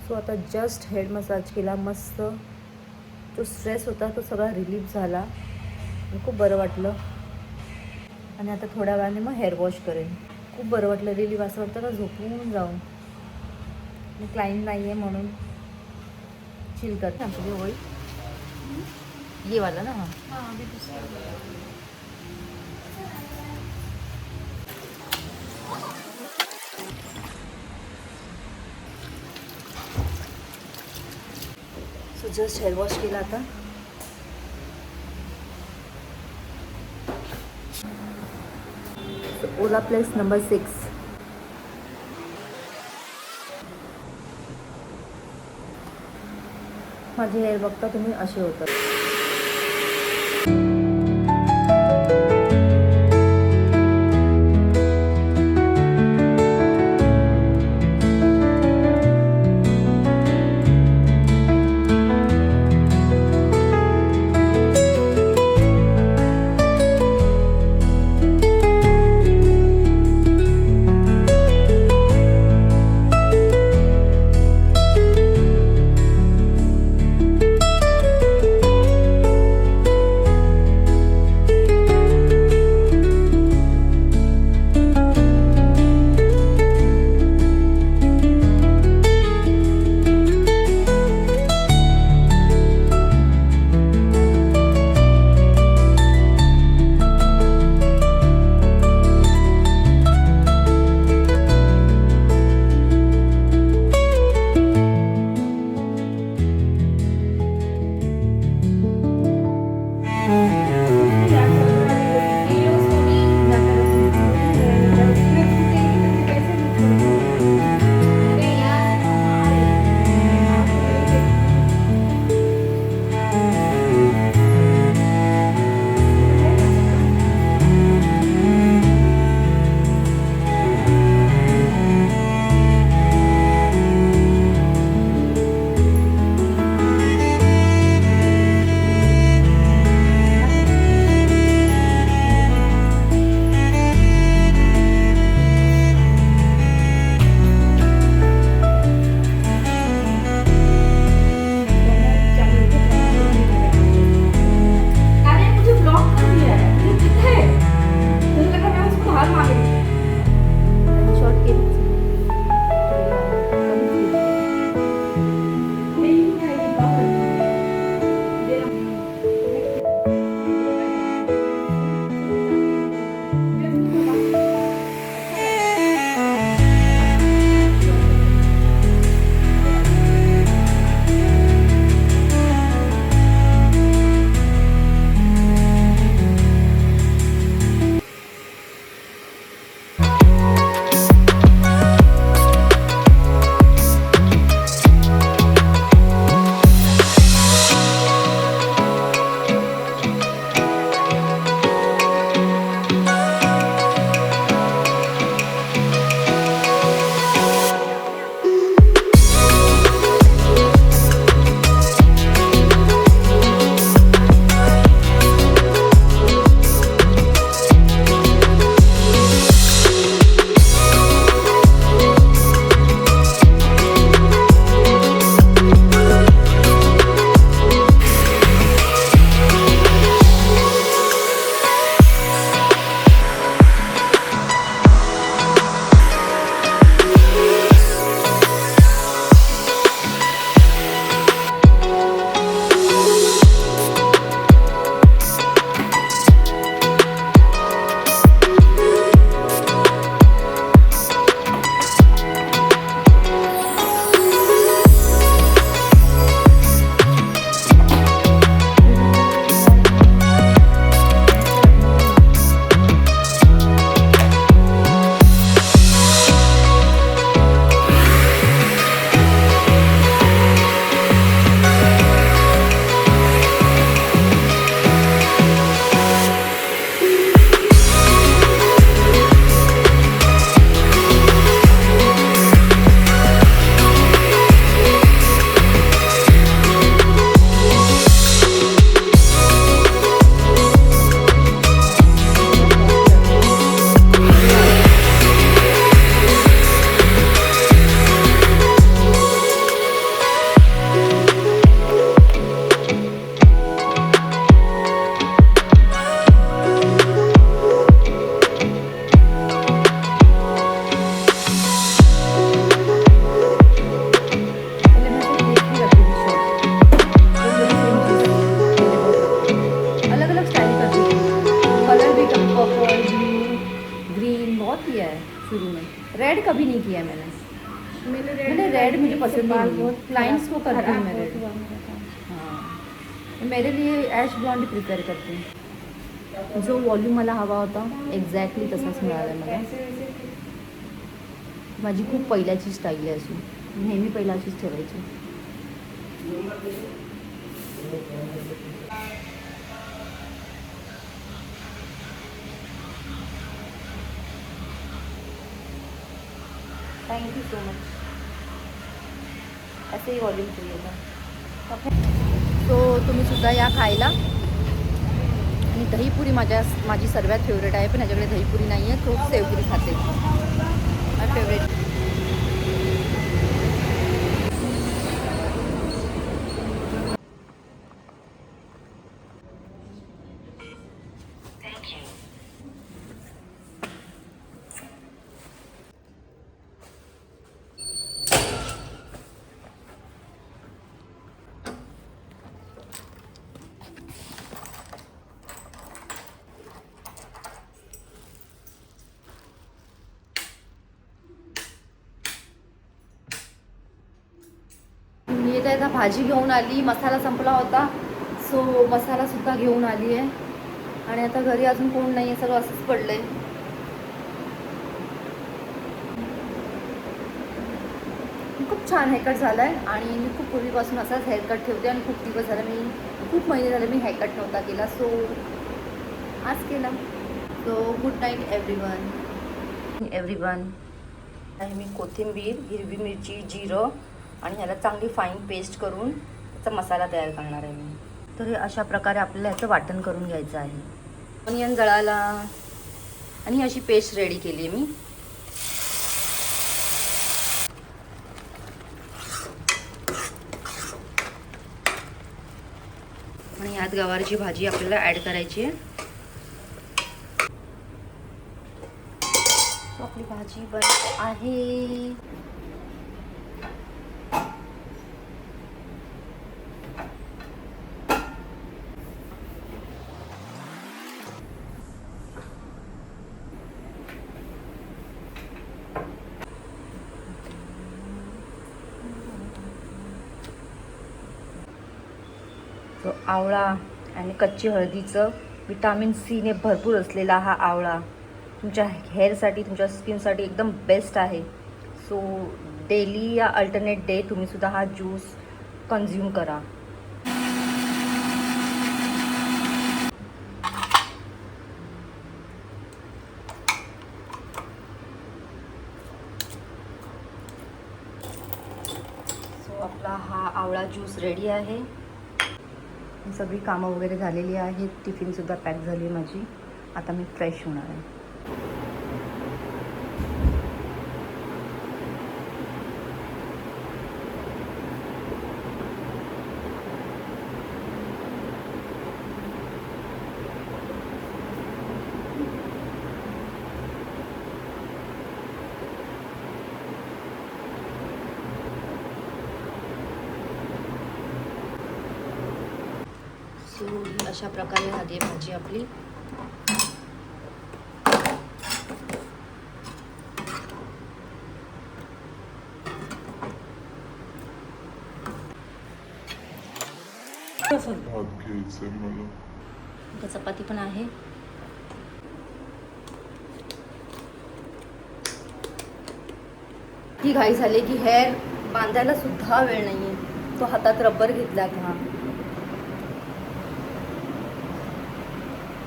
So आता just head massage केला मस्त. जो स्ट्रेस होता तो सगळा रिलीफ झाला आणि खूप बरं वाटलं. आणि आता थोड्या वेळाने मग हेअर वॉश करेन. खूप बरं वाटलं रिलीफ. असं वाटतं का झोपून जाऊन. मी क्लायंट नाही आहे म्हणून चिल करते. आमची होळी ये वाला ना. हां सो जस्ट हेअर वॉश केला आता. ओला प्लेस नंबर 6. माझे हेअर बघता तुम्ही असे होतात. मुझे पसंद बाल नहीं बहुत है, क्लाइंट्स को करती हूँ खराब मेरे बहुत लिए। हुआ मेरा बाल। हाँ, मेरे लिए ऐश ब्लॉन्ड प्रिपेअर करते हैं। जो वॉल्यूम मला हवा होता एक्झॅक्टली तसाच मिळाला मला. माझी खूप पहिल्याची स्टाईल आहे अशी, नेहमी पहिला अशीच ठेवायची. Thank you so much. ऐसे ही वॉल्यूम चाहिए था. तो तुम्ही सुद्धा या खायला. आणि दहीपुरी माझी सर्वात फेवरेट आहे, पण याच्याकडे दहीपुरी नाही आहे, तो सेवपुरी खाते. माय फेवरेट. मी तर आता भाजी घेऊन आली, मसाला संपला होता, सो मसालासुद्धा घेऊन आली आहे. आणि आता घरी अजून कोण नाही आहे, सगळं असंच पडलं आहे. खूप छान हेअरकट झाला आहे आणि मी खूप पूर्वीपासून असाच हेअरकट ठेवते आणि खूप दिवस झाले खूप महिने झाले मी हेअरकट नव्हता केला, सो आज केला. So good night everyone. आणि मी कोथिंबीर, हिरवी मिरची, जिरं आणि ह्याला चांगली फाईन पेस्ट करून त्याचा मसाला तयार करणार आहे मी. तर हे अशा प्रकारे आपल्याला ह्याचं वाटण करून घ्यायचं आहे. ऑनियन जळाला आणि अशी पेस्ट रेडी केली आहे मी. आणि यात गवारीची भाजी आपल्याला ॲड करायची आहे. आपली भाजी बनते आहे. तो आवळा आणि कच्ची हळदीचं विटॅमिन सीने भरपूर असलेला हा आवळा तुमच्या हेअरसाठी, तुमच्या स्किनसाठी एकदम बेस्ट आहे. सो डेली या अल्टरनेट डे तुम्हीसुद्धा हा ज्यूस कन्झ्युम करा. सो आपला हा आवळा ज्यूस रेडी आहे. सगळी कामं वगैरे झालेली आहेत, टिफिनसुद्धा पॅक झाली माझी. आता मी फ्रेश होणार आहे. सो ही अशा प्रकारे झाली आहे भाजी आपली. चपाती पण आहे. ही घाई झाली की हेअर बांधायला सुद्धा वेळ नाही आहे. तो हातात रबर घेतला का.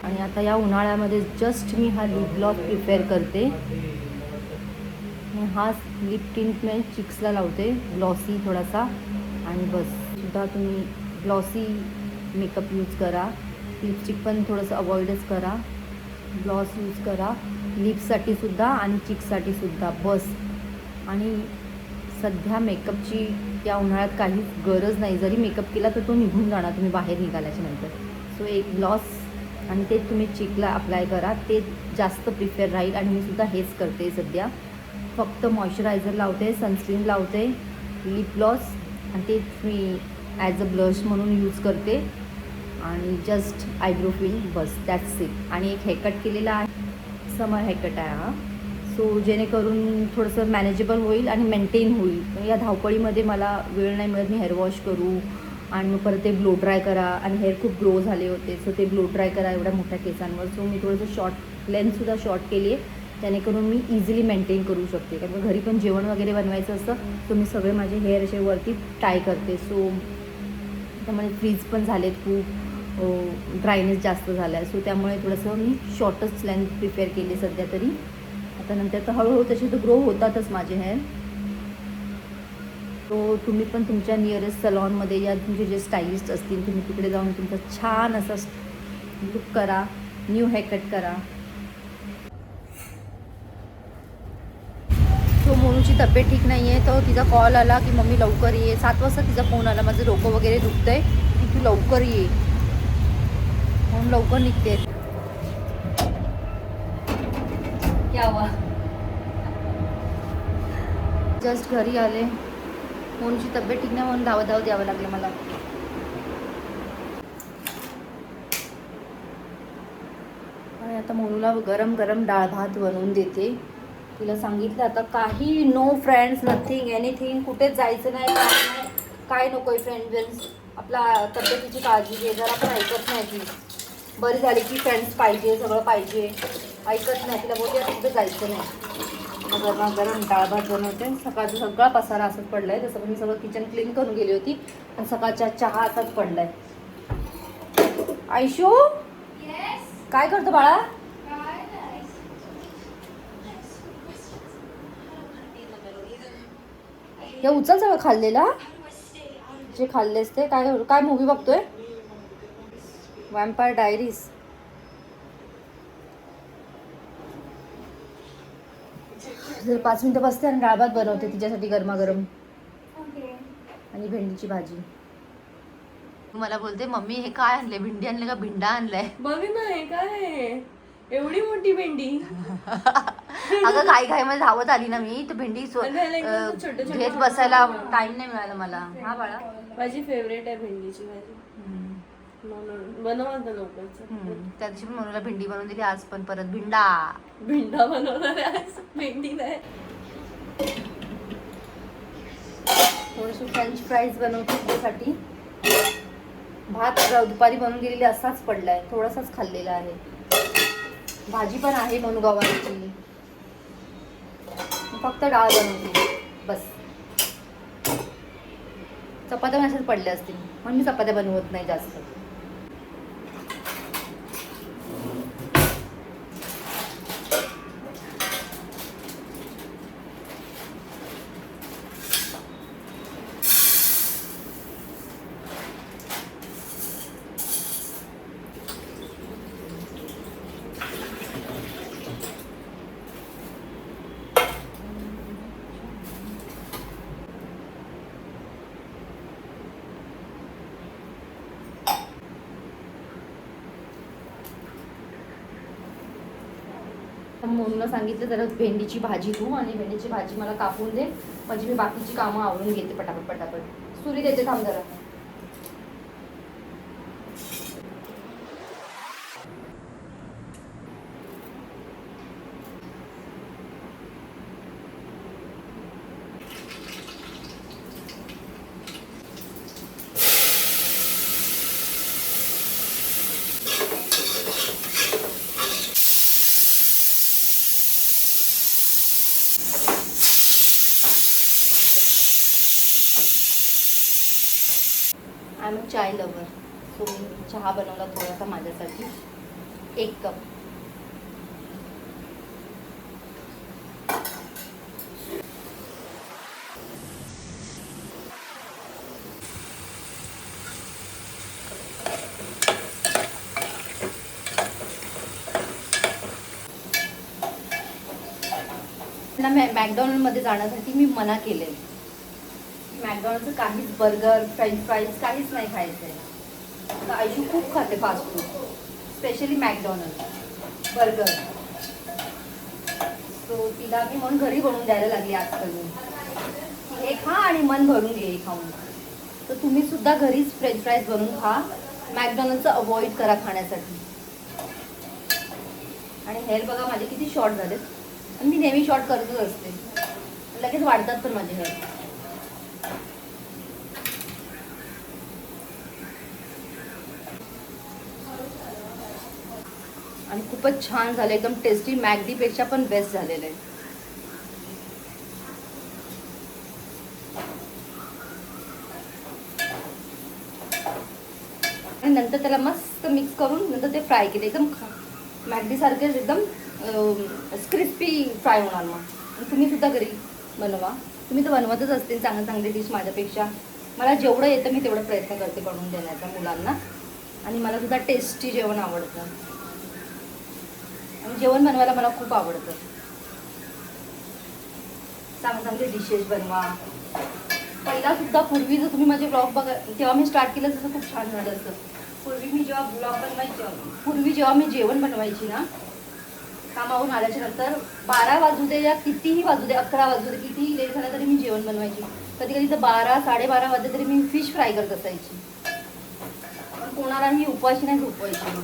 आणि आता या उन्हाळ्यामध्ये जस्ट मी हा लिप ग्लॉस प्रिपेअर करते. हा लिप टिंट मी चिक्सला लावते, ग्लॉसी थोडासा. आणि बस सुद्धा तुम्ही ग्लॉसी मेकअप यूज करा. लिपस्टिक पण थोडंसं अवॉइडच करा. ग्लॉस यूज करा लिप्ससाठी सुद्धा आणि चिक्ससाठी सुद्धा बस. आणि सध्या मेकअपची या उन्हाळ्यात काहीच गरज नाही. जरी मेकअप केला तर तो निघून जाणार तुम्ही बाहेर निघाल्याच्या नंतर. सो एक ग्लॉस आणि ते तुम्ही चिकला अप्लाय करा, ते जास्त प्रिफेअर राहील. आणि मी सुद्धा हेच करते सध्या. फक्त मॉइश्चरायझर लावते, सनस्क्रीन लावते, लिप ग्लॉस आणि ते मी ॲज अ ब्लश म्हणून यूज करते. आणि जस्ट आयब्रो फिल, बस दॅट्स इट. आणि एक हेअरकट केलेला आहे, समर हेअरकट आहे हा. सो जेणेकरून थोडंसं मॅनेजेबल होईल आणि मेंटेन होईल. या धावपळीमध्ये मला वेळ नाही मिळत मी हेअर वॉश करू आणि मग परत ते ब्लो ड्राय करा आणि हेअर खूप ग्रो झाले होते. सो ते ब्लो ड्राय करा एवढ्या मोठ्या केसांवर. सो मी थोडंसं शॉर्ट लेंथसुद्धा शॉर्ट केली आहे जेणेकरून मी इझिली मेंटेन करू शकते. कारण का घरी पण जेवण वगैरे बनवायचं असतं. सो मी सगळे माझे हेअर असे वरती टाय करते. सो त्यामुळे फ्रीज पण झालेत खूप, ड्रायनेस जास्त झाला आहे. सो त्यामुळे थोडंसं मी शॉर्टच लेंथ प्रिफेअर केली सध्या तरी. आता नंतर तर हळूहळू तसे तर ग्रो होतातच माझे हेअर. तो तुम्ही पण तुमच्या नियरेस्ट सलॉनमध्ये या तुमचे जे स्टायलिस्ट असतील तुम्ही तिकडे जाऊन तुमचा छान असा लुक करा, न्यू हेअर कट करा. सो मोनूची तब्येत ठीक नाही आहे तर तिचा कॉल आला की मम्मी लवकर ये. 7 वाजता तिचा फोन आला, माझं डोकं वगैरे दुखतं आहे की तू लवकर ये, म्हणून लवकर निघते. क्या हुआ? जस्ट घरी आले. मोनूची तब्येत ठीक नाही म्हणून धावत यावं लागलं मला. आणि आता मोनूला गरम गरम डाळ भात बनवून देते. तिला सांगितलं आता काही नो फ्रेंड्स, नथिंग एनिथिंग, कुठेच जायचं नाही, काय नको आहे फ्रेंड्स. आपला तब्येतीची काळजी घे. जरा पण ऐकत नाही ती. बरी झाली की फ्रेंड्स पाहिजे, सगळं पाहिजे, ऐकत नाही. तिला बोलते कुठे जायचं नाही. गरम गरम डाळ भात बनवते. सकाळचा सगळा पसारा असंच पडला आहे. तसं मी सगळं किचन क्लीन करून गेली होती आणि सकाळच्या चहा असाच पडला आहे. आयशू काय करतो बाळा? हे उचल सगळं खाल्लेला जे खाल्लेस ते. काय मूवी बघतोय? वॅम्पायर डायरीज. जर 5 मिनिटं बसते आणि डाळ भात बनवते तिच्यासाठी गरमागरम आणि भेंडीची भाजी. मला बोलते मम्मी हे काय आणले, भेंडी आणले का भिंडा आणलाय? बघ ना हे काय एवढी मोठी भेंडी. अगं घाई मध्ये धावत आली ना मी तर भेंडी घेत बसायला टाइम नाही मिळाला मला. हा बाळा माझी फेवरेट आहे भेंडीची भाजी. बनवत लवकर. त्या दिवशी पण मनूला भेंडी बनवून दिली, आज पण परत भिंडा बनवणार आहे, भेंडी नाही. थोडीशी फ्रेंच फ्राईज बनवते त्यासाठी. भात दुपारी बनवून गेलेली असाच पडलाय, थोडासाच खाल्लेला आहे. भाजी पण आहे म्हणून गवारीची, फक्त डाळ बनवते बस. चपात्या पण अशाच पडल्या असतील म्हणून मी चपात्या बनवत नाही जास्त. मोनूला सांगितलं जरा भेंडीची भाजी तू आणि भेंडीची भाजी मला कापून दे, म्हणजे मी बाकीची कामं आवरून घेते पटापट पटापट. सुरी देते थांब जरा. I am chai lover. So मी चहा बनवला थोडासा माझ्यासाठी, 1 कप. मॅकडॉनल्डमध्ये जाण्यासाठी मी मना केले. मॅकडॉनल्डचं काहीच बर्गर फ्रेंच फ्राईज काहीच नाही खायचं आहे. आयशू खूप खाते fast food, specially McDonald burger. So तिला मी म्हणून घरी बनवून द्यायला लागली आजकाल. हे खा आणि मन भरून घे खाऊन. तर तुम्ही सुद्धा घरीच फ्रेंच फ्राईज बनवून खा. मॅकडॉनल्डचं अवॉइड करा खाण्यासाठी. आणि हेअर बघा माझे किती शॉर्ट झालेत. आणि मी नेहमी शॉर्ट करतच असते, लगेच वाढतात पण माझे हेअर. आणि खूपच छान झालं, एकदम टेस्टी, मॅगडीपेक्षा पण बेस्ट झालेलं आहे. आणि नंतर त्याला मस्त मिक्स करून नंतर ते फ्राय केले, एकदम मॅगडीसारखेच एकदम क्रिस्पी फ्राय होणार. मग तुम्ही सुद्धा घरी बनवा. तुम्ही तर बनवतच असतील चांगले चांगले डिश माझ्यापेक्षा. मला जेवढं येतं मी तेवढा प्रयत्न करते बनवून देण्याचा मुलांना. आणि मला सुद्धा टेस्टी जेवण आवडतं आणि जेवण बनवायला मला खूप आवडतं. चांगले चांगले डिशेस बनवा. पहिला सुद्धा पूर्वी जर तुम्ही माझे ब्लॉग बघा, तेव्हा मी स्टार्ट केलं तसं खूप छान झालं असतं. पूर्वी मी जेव्हा ब्लॉग बनवायची, जेव्हा मी जेवण बनवायची ना, कामावरून आल्याच्या नंतर 12 वाजू दे या कितीही वाजू दे, 11 वाजू दे, कितीही लेट झाला तरी मी जेवण बनवायची. कधी कधी तर 12 साडेबारा वाजले तरी मी फिश फ्राय करत असायची. पण कोणालाही उपवाशी नाही झोपवायची.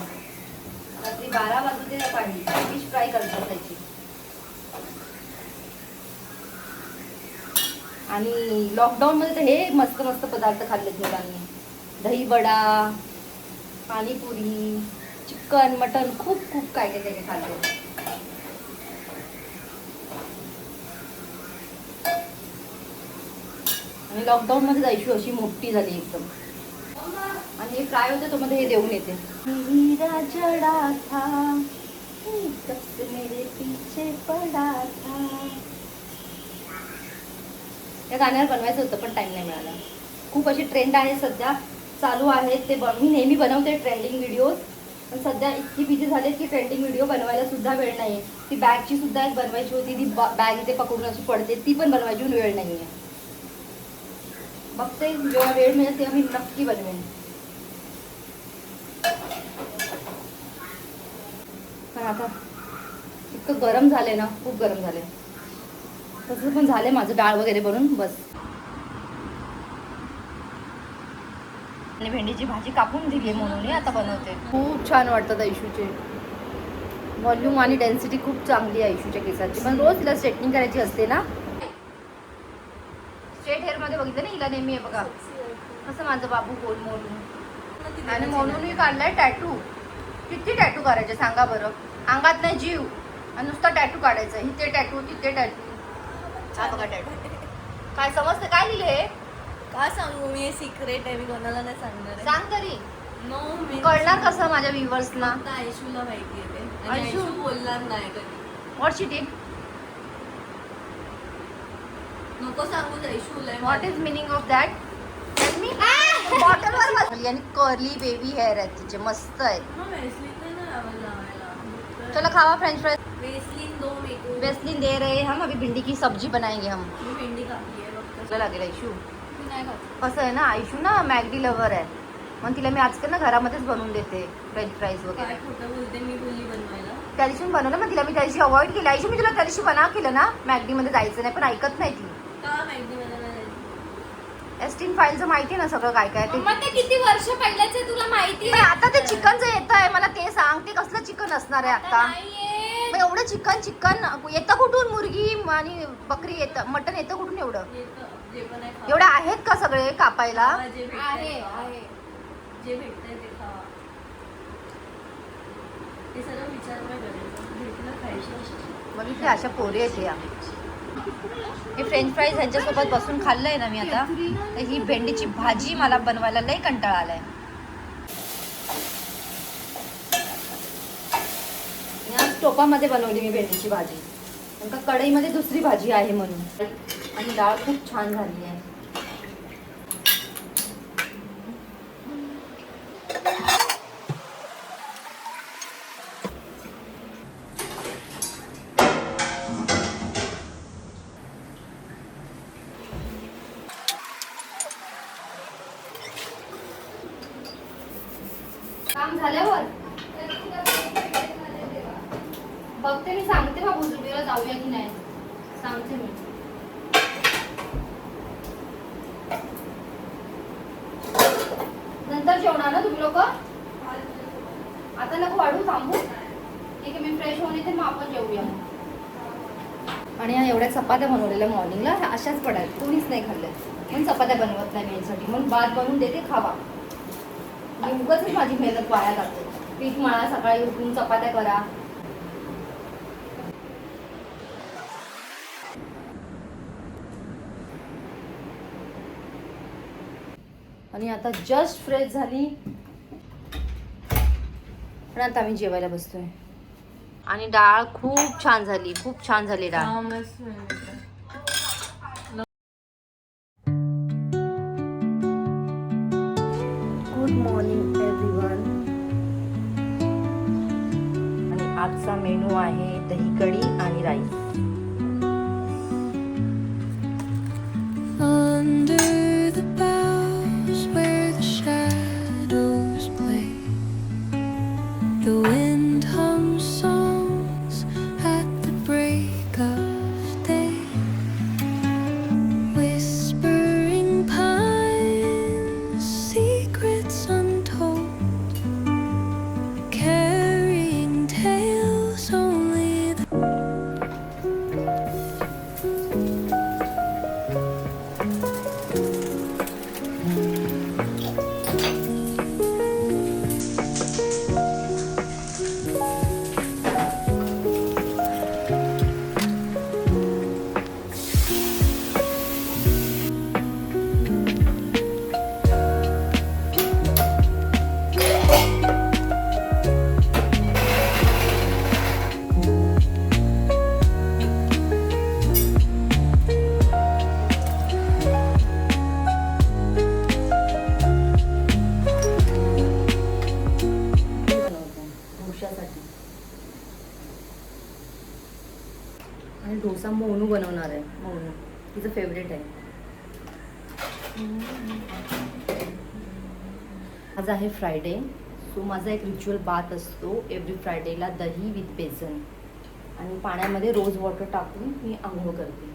रात्री 12 वाजू दे पाणी फिश फ्राय करत असायची. आणि लॉकडाऊनमध्ये तर हे मस्त मस्त पदार्थ खाल्लेत मुलांनी. दही वडा, पाणीपुरी, चिकन, मटन, खूप खूप काय काय काय खाल्ले. आणि लॉकडाऊनमध्ये जायची अशी मोठी झाली एकदम. आणि हे फ्राय होते तो मध्ये हे देऊन येते. हीरा जडा था, कब से मेरे पीछे पडा था. या गाण्यावर बनवायचं होतं पण टाइम नाही मिळाला. खूप अशी ट्रेंड आहे सध्या चालू आहेत ते मी नेहमी बनवते ट्रेंडिंग व्हिडिओज. पण सध्या इतकी बिझी झाले की ट्रेंडिंग व्हिडिओ बनवायला सुद्धा वेळ नाही. ती बॅगची सुद्धा एक बनवायची होती, ती बॅग इथे पकडून अशी पडते, ती पण बनवायची वेळ नाही आहे. बघते जेव्हा वेळ मिळेल तेव्हा मी नक्की बनवेन. पण आता इतकं गरम झालंय ना, खूप गरम झालंय. तसं पण झालंय माझं डाळ वगैरे बनून बस. आणि भेंडीची भाजी कापून दिली आहे म्हणून आता बनवते. खूप छान वाटतात आयुष्यूचे. व्हॉल्यूम आणि डेन्सिटी खूप चांगली आहे आयुष्यूच्या केसाची. पण रोज तिला स्ट्रेटनिंग करायची असते ना. स्ट्रेट हेअर मध्ये बघितलं ना हिला नेहमी आहे बघा कसं माझं बाबू गोल मोलून. आणि म्हणून मी काढलाय टॅटू. किती टॅटू करायचे सांगा बरं. अंगात नाही जीव आणि नुसता टॅटू काढायचा. इथे टॅटू तिथे टॅटू. हा बघा टॅटू. काय समजतं काय लिहिले? का सांगू मी? हे सिक्रेट आहे, मी कोणाला नाही सांगणार आहे. सांग तरी. नो मी कळणार कसं माझ्या व्ह्युअर्सना? फक्त आयशूला माहिती आहे ते. आणि आयशू? आयशू बोलणार नाही कधी. What she did? नको सांगू आयशूला. What is meaning of that? Tell me. बॉटलवर बसली आणि कर्ली बेबी हेअर आहेत तिचे, मस्त आहेत. वेस्लिन नाही लावायला. चलो खावा फ्रेंच फ्राइज. वेस्लिन दो मेरे को. वेस्लिन दे रहे हम, अभी भिंडी की सब्जी बनाएंगे हम. मी भेंडी कापली आहे फक्त. चला लागेल आयशू. मी नाही खात. कसं आहे ना, आयशू ना मॅगडी लव्हर आहे. मग तिला मी आजकाल ना घरामध्येच बनवून देते फ्रेंच फ्राईज वगैरे. काय खोटं बोलते, मी बोलली बनवायला. त्या दिवशी बनवलं मग तिला मी त्या दिवशी अवॉइड केलं. आयशू मी तुला त्या दिवशी बना केलं ना मॅगडीमध्ये जायचं नाही, पण ऐकत नाही ती. का मॅगडी मला नाही. एस्टीन फाईलचं माहिती आहे ना सगळं काय काय ते. मग ते किती वर्ष पहिल्याचे तुला माहिती पण आता ते चिकनचं येत आहे मला ते सांग. ते कसलं चिकन असणार आहे आता? मग एवढं चिकन येतं कुठून? मुर्गी आणि बकरी येतं, मटन येतं कुठून एवढं? एवढे आहेत का सगळे कापायला? आहे जे भेटतंय ते खावा. ते सगळं विचार नाही करायचं, भेटलं खायचं. बघितले अशा पोरी आहेत या. हे फ्रेंच फ्राईज ह्यांच्यासोबत बसून खाल्लंय ना मी आता. तर ही भेंडीची भाजी मला बनवायला लई कंटाळा आलाय. आज टोपामध्ये बनवली मी भेंडीची भाजी, कारण का कढईमध्ये दुसरी भाजी आहे म्हणून. आणि डाळ खूप छान झाली आहे. काम झाल्यावर बघते मी, सांगते बाबू जुडीला जाऊया की नाही सांगते मी. नंतर जेवणार ना तुम्ही लोक? आता नको वाढू, थांबू. ठीक आहे मी फ्रेश होऊन येते मग आपण जेवूया. आणि या एवढ्या चपात्या बनवलेल्या मॉर्निंगला ह्या अशाच पडायला कोणीच नाही खाल्ल्या म्हणून चपात्या बनवत नाही मी यासाठी म्हणून भात बनवून देते खावा. मी उगाचच माझी मेहनत वाया जाते. पीठ मळा, सकाळी उठून चपात्या करा. आणि आता जस्ट फ्रेश झाली आणि आता आम्ही जेवायला बसतोय. आणि डाळ खूप छान झाली, खूप छान झाली डाळ. हा, मस्त आहे. Good morning everyone. आणि आजचा मेनू आहे दही कढी आणि rice. Under the boughs where the shadows play, the wind hums songs at the break of day, whispering pines, secrets untold, carrying tales only the डोशासाठी. आणि डोसा मोनू बनवणार आहे. मोनू तिचं फेवरेट आहे. आज आहे फ्रायडे, सो माझा एक रिच्युअल बाथ असतो एव्हरी फ्रायडेला, दही विथ बेसन आणि पाण्यामध्ये रोज वॉटर टाकून मी आंघोळ करते.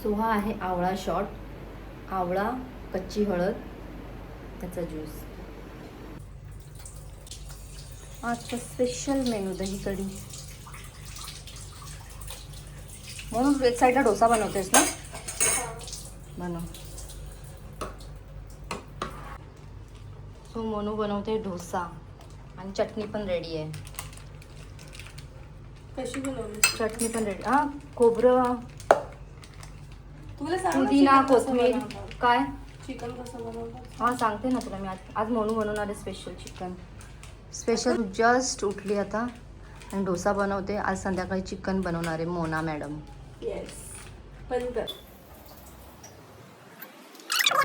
सो हा आहे आवळा शॉट, आवळा, कच्ची हळद, त्याचा ज्यूस. आजचा स्पेशल मेनू दही कढी. म्हणून वेज साईडला डोसा बनवतेस ना? बनव. सो मोनू बनवते डोसा आणि चटणी पण रेडी आहे. कशी बनवली? चटणी पण रेडी. हां, खोबरं, तुला सांग ना पुदिना, chicken कसं कोथिंबीर. बनवतात? काय? चिकन कसं बनवतात? हां, सांगते ना तुला मी. आज मोनू बनवणार आहे स्पेशल चिकन. स्पेशल जस्ट उठली आता आणि डोसा बनवते. आज संध्याकाळी चिकन बनवणार आहे मोना मॅडम. येस, पण कर.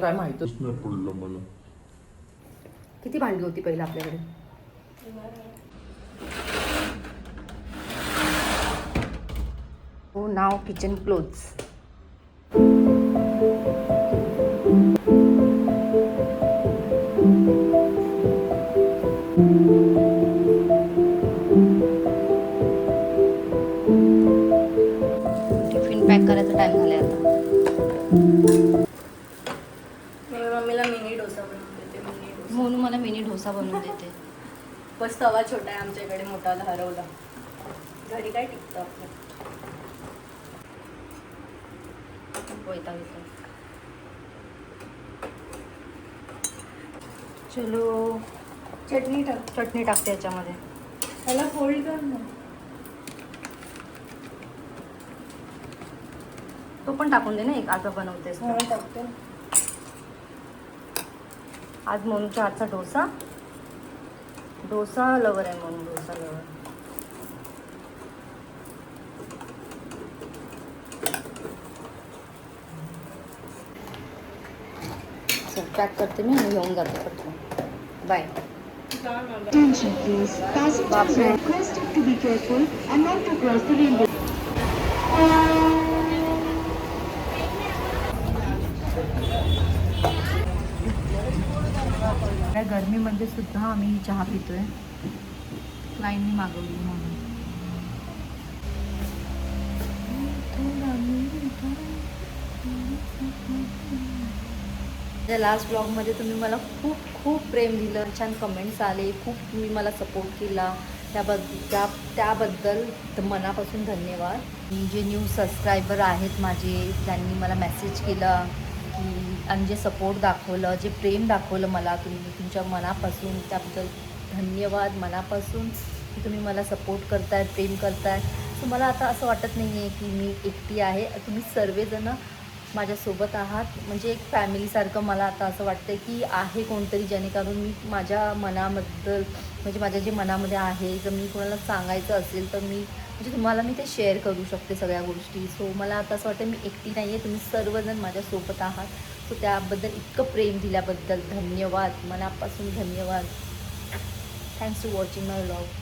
काय माहिती नाही पडलं मला. किती भांडी होती पहिला आपल्याकडे. हो, नाव किचन क्लोथ्स. टिफिन पॅक करायचा टाइम झालाय आता. मी मम्मीला मिनी डोसा बनवून देते. मिनी डोसा. मोनू मला मिनी डोसा बनवून देते. बस तवा छोटा आहे आमच्याकडे, मोठा हरवला. घरी काय टिकतं आपलं. वैताग येतो. चलो, चटणी टाक. चटणी टाकते याच्यामध्ये. त्याला फोल्ड कर ना. तो पण टाकून दे ना एक, आता बनवतेस तर. हा, टाकते. आज मोनूच्या हातचा डोसा. डोसा लवर आहे मोनू, डोसा लवर. चल पॅक करते मी आणि घेऊन जाते पटकन. Bye. Attention please. Passengers are requested to be careful and not to cross the railway. एवढ्या गरमीमध्ये सुद्धा आम्ही ही चहा पितोय. क्लायंटनी मागवली म्हणून. लास्ट ब्लॉगमध्ये तुम्ही मला खूप खूप प्रेम दिलं, छान कमेंट्स आले, खूप तुम्ही मला सपोर्ट केला, त्याबद्दल मनापासून धन्यवाद. जे न्यू सबस्क्रायबर आहेत माझे, ज्यांनी मला मेसेज केला की आणि जे सपोर्ट दाखवलं, जे प्रेम दाखवलं मला तुम्ही तुमच्या मनापासून, त्याबद्दल धन्यवाद मनापासून. की तुम्ही मला सपोर्ट करताय, प्रेम करताय. सो मला आता असं वाटत नाही आहे की मी एकटी आहे, तुम्ही सर्वजणं माझ्यासोबत आहात. म्हणजे एक फॅमिलीसारखं मला आता असं वाटतं की आहे कोणतरी, जेणेकरून मी माझ्या मनाबद्दल, म्हणजे माझ्या जे मनामध्ये आहे, जर मी कोणाला सांगायचं असेल तर मी म्हणजे तुम्हाला मी ते शेअर करू शकते सगळ्या गोष्टी. सो मला आता असं वाटतं मी एकटी नाही आहे, तुम्ही सर्वजण माझ्यासोबत आहात. सो त्याबद्दल इतकं प्रेम दिल्याबद्दल धन्यवाद, मनापासून धन्यवाद. Thanks to watching my vlog.